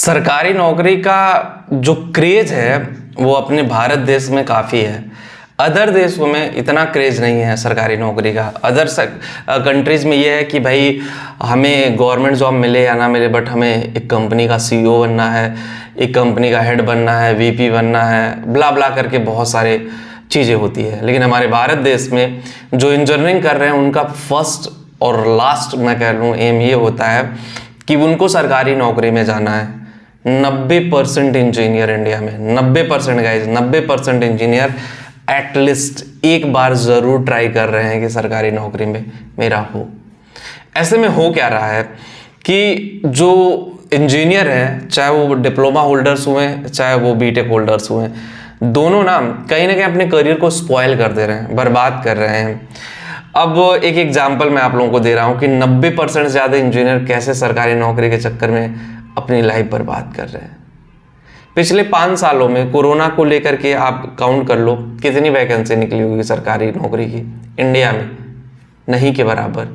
सरकारी नौकरी का जो क्रेज है वो अपने भारत देश में काफ़ी है। अदर देशों में इतना क्रेज नहीं है सरकारी नौकरी का। अदर कंट्रीज़ में ये है कि भाई हमें गवर्नमेंट जॉब मिले या ना मिले, बट हमें एक कंपनी का सीईओ बनना है, एक कंपनी का हेड बनना है, वीपी बनना है, ब्ला ब्ला करके बहुत सारे चीज़ें होती है। लेकिन हमारे भारत देश में जो इंजीनियरिंग कर रहे हैं उनका फर्स्ट और लास्ट मैं कह लूँ एम ये होता है कि उनको सरकारी नौकरी में जाना है। 90% इंजीनियर इंडिया में 90% गाइज 90% इंजीनियर एटलीस्ट एक बार ज़रूर ट्राई कर रहे हैं कि सरकारी नौकरी में मेरा हो। ऐसे में हो क्या रहा है कि जो इंजीनियर हैं, चाहे वो डिप्लोमा होल्डर्स हुए चाहे वो बीटेक होल्डर्स हुए, दोनों ना कहीं अपने करियर को स्पॉइल कर दे रहे हैं, बर्बाद कर रहे हैं। अब एक एग्जांपल मैं आप लोगों को दे रहा हूँ कि 90% से ज़्यादा इंजीनियर कैसे सरकारी नौकरी के चक्कर में अपनी लाइफ बर्बाद कर रहे हैं। पिछले 5 सालों में कोरोना को लेकर के आप काउंट कर लो कितनी वैकेंसी निकली होगी सरकारी नौकरी की इंडिया में, नहीं के बराबर।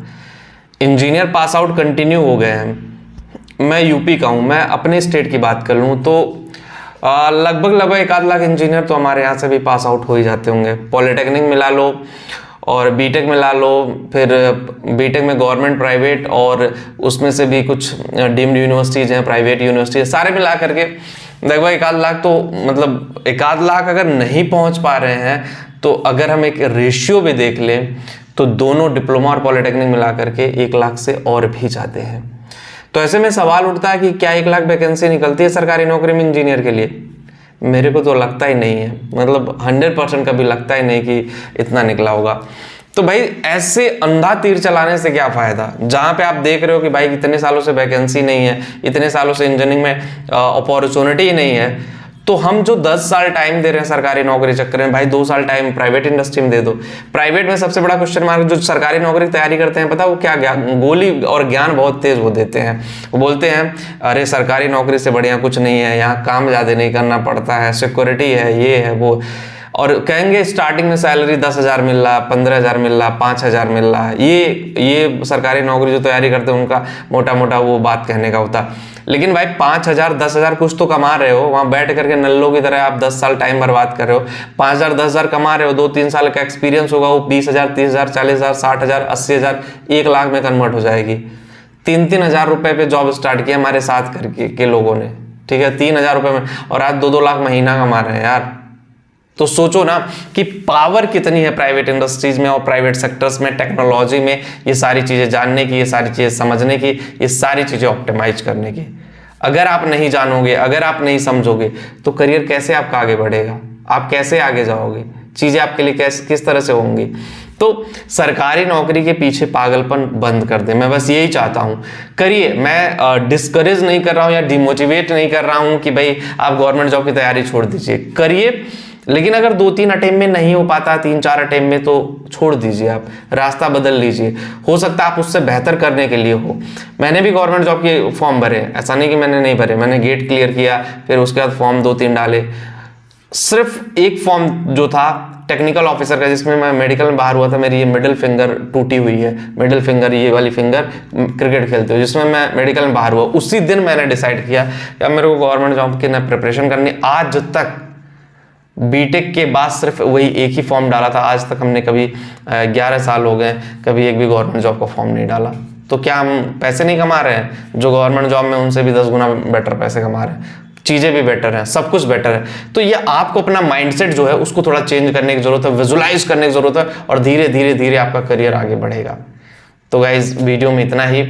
इंजीनियर पास आउट कंटिन्यू हो गए हैं। मैं यूपी का हूँ, मैं अपने स्टेट की बात कर लूँ तो लगभग 1 आध लाख इंजीनियर तो हमारे यहाँ से भी पास आउट हो ही जाते होंगे। पॉलिटेक्निक मिला लो और बीटेक मिला लो, फिर बीटेक में गवर्नमेंट प्राइवेट और उसमें से भी कुछ डीम्ड यूनिवर्सिटीज़ हैं, प्राइवेट यूनिवर्सिटीज, सारे मिला करके लगभग 1 आध लाख। तो मतलब 1 आध लाख अगर नहीं पहुंच पा रहे हैं तो अगर हम एक रेशियो भी देख लें तो दोनों डिप्लोमा और पॉलिटेक्निक मिला करके 1 लाख से और भी ज़्यादा हैं। तो ऐसे में सवाल उठता है कि क्या 1 लाख वैकेंसी निकलती है सरकारी नौकरी में इंजीनियर के लिए? मेरे को तो लगता ही नहीं है, मतलब 100% कभी लगता ही नहीं कि इतना निकला होगा। तो भाई ऐसे अंधा तीर चलाने से क्या फ़ायदा, जहाँ पे आप देख रहे हो कि भाई इतने सालों से वैकेंसी नहीं है, इतने सालों से इंजीनियरिंग में अपॉर्चुनिटी ही नहीं है। तो हम जो 10 साल टाइम दे रहे हैं सरकारी नौकरी चक्कर में, भाई 2 साल टाइम प्राइवेट इंडस्ट्री में दे दो। प्राइवेट में सबसे बड़ा क्वेश्चन मार्क जो सरकारी नौकरी की तैयारी करते हैं, पता वो क्या गोली और ज्ञान बहुत तेज वो देते हैं। वो बोलते हैं अरे सरकारी नौकरी से बढ़िया कुछ नहीं है, यहाँ काम ज़्यादा नहीं करना पड़ता है, सिक्योरिटी है, ये है वो, और कहेंगे स्टार्टिंग में सैलरी 10,000 मिल रहा, 15,000 मिल रहा, 5,000 मिल रहा है। ये सरकारी नौकरी जो तैयारी करते हैं उनका मोटा मोटा वो बात कहने का होता। लेकिन भाई 5,000 10,000 कुछ तो कमा रहे हो, वहाँ बैठ करके नल्लों की तरह आप 10 साल टाइम बर्बाद कर रहे हो। 5,000 10,000 कमा रहे हो, 2-3 साल का एक्सपीरियंस होगा, वो 20,000 30,000 40,000 60,000 80,000 1 लाख में कन्वर्ट हो जाएगी। 3-3 हज़ार रुपये पे जॉब स्टार्ट किया हमारे साथ करके के लोगों ने, ठीक है, 3,000 रुपये में, और आज 2-2 लाख महीना कमा रहे हैं यार। तो सोचो ना कि पावर कितनी है प्राइवेट इंडस्ट्रीज में और प्राइवेट सेक्टर्स में, टेक्नोलॉजी में, ये सारी चीज़ें जानने की, ये सारी चीज़ें समझने की, ये सारी चीज़ें ऑप्टिमाइज करने की। अगर आप नहीं जानोगे, अगर आप नहीं समझोगे तो करियर कैसे आपका आगे बढ़ेगा, आप कैसे आगे जाओगे, चीज़ें आपके लिए किस तरह से होंगी। तो सरकारी नौकरी के पीछे पागलपन बंद कर दे, मैं बस यही चाहता हूँ। करिए, मैं डिस्करेज नहीं कर रहा हूँ या डिमोटिवेट नहीं कर रहा हूँ कि भाई आप गवर्नमेंट जॉब की तैयारी छोड़ दीजिए, करिए। लेकिन अगर 2-3 अटेम्प्ट में नहीं हो पाता, 3-4 अटेम्प्ट में, तो छोड़ दीजिए, आप रास्ता बदल लीजिए। हो सकता है आप उससे बेहतर करने के लिए हो। मैंने भी गवर्नमेंट जॉब के फॉर्म भरे, ऐसा नहीं कि मैंने नहीं भरे, मैंने गेट क्लियर किया, फिर उसके बाद फॉर्म 2-3 डाले। सिर्फ एक फॉर्म जो था टेक्निकल ऑफिसर का, जिसमें मैं मेडिकल में बाहर हुआ था, मेरी ये मिडिल फिंगर टूटी हुई है, मिडिल फिंगर ये वाली फिंगर क्रिकेट खेलते हुए, जिसमें मैं मेडिकल में बाहर हुआ, उसी दिन मैंने डिसाइड किया कि अब मेरे को गवर्नमेंट जॉब की ना प्रिपरेशन करनी। आज तक बीटेक के बाद सिर्फ वही एक ही फॉर्म डाला था, आज तक हमने कभी 11 साल हो गए कभी एक भी गवर्नमेंट जॉब का फॉर्म नहीं डाला। तो क्या हम पैसे नहीं कमा रहे हैं? जो गवर्नमेंट जॉब में उनसे भी 10 गुना बेटर पैसे कमा रहे हैं, चीज़ें भी बेटर हैं, सब कुछ बेटर है। तो ये आपको अपना माइंडसेट जो है उसको थोड़ा चेंज करने की जरूरत है, विजुलाइज करने की जरूरत है, और धीरे धीरे धीरे आपका करियर आगे बढ़ेगा। तो गाइज वीडियो में इतना ही,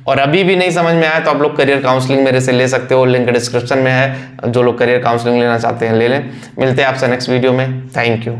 और अभी भी नहीं समझ में आया तो आप लोग करियर काउंसलिंग मेरे से ले सकते हो, लिंक डिस्क्रिप्शन में है। जो लोग करियर काउंसलिंग लेना चाहते हैं ले लें। मिलते हैं आपसे नेक्स्ट वीडियो में। Thank you.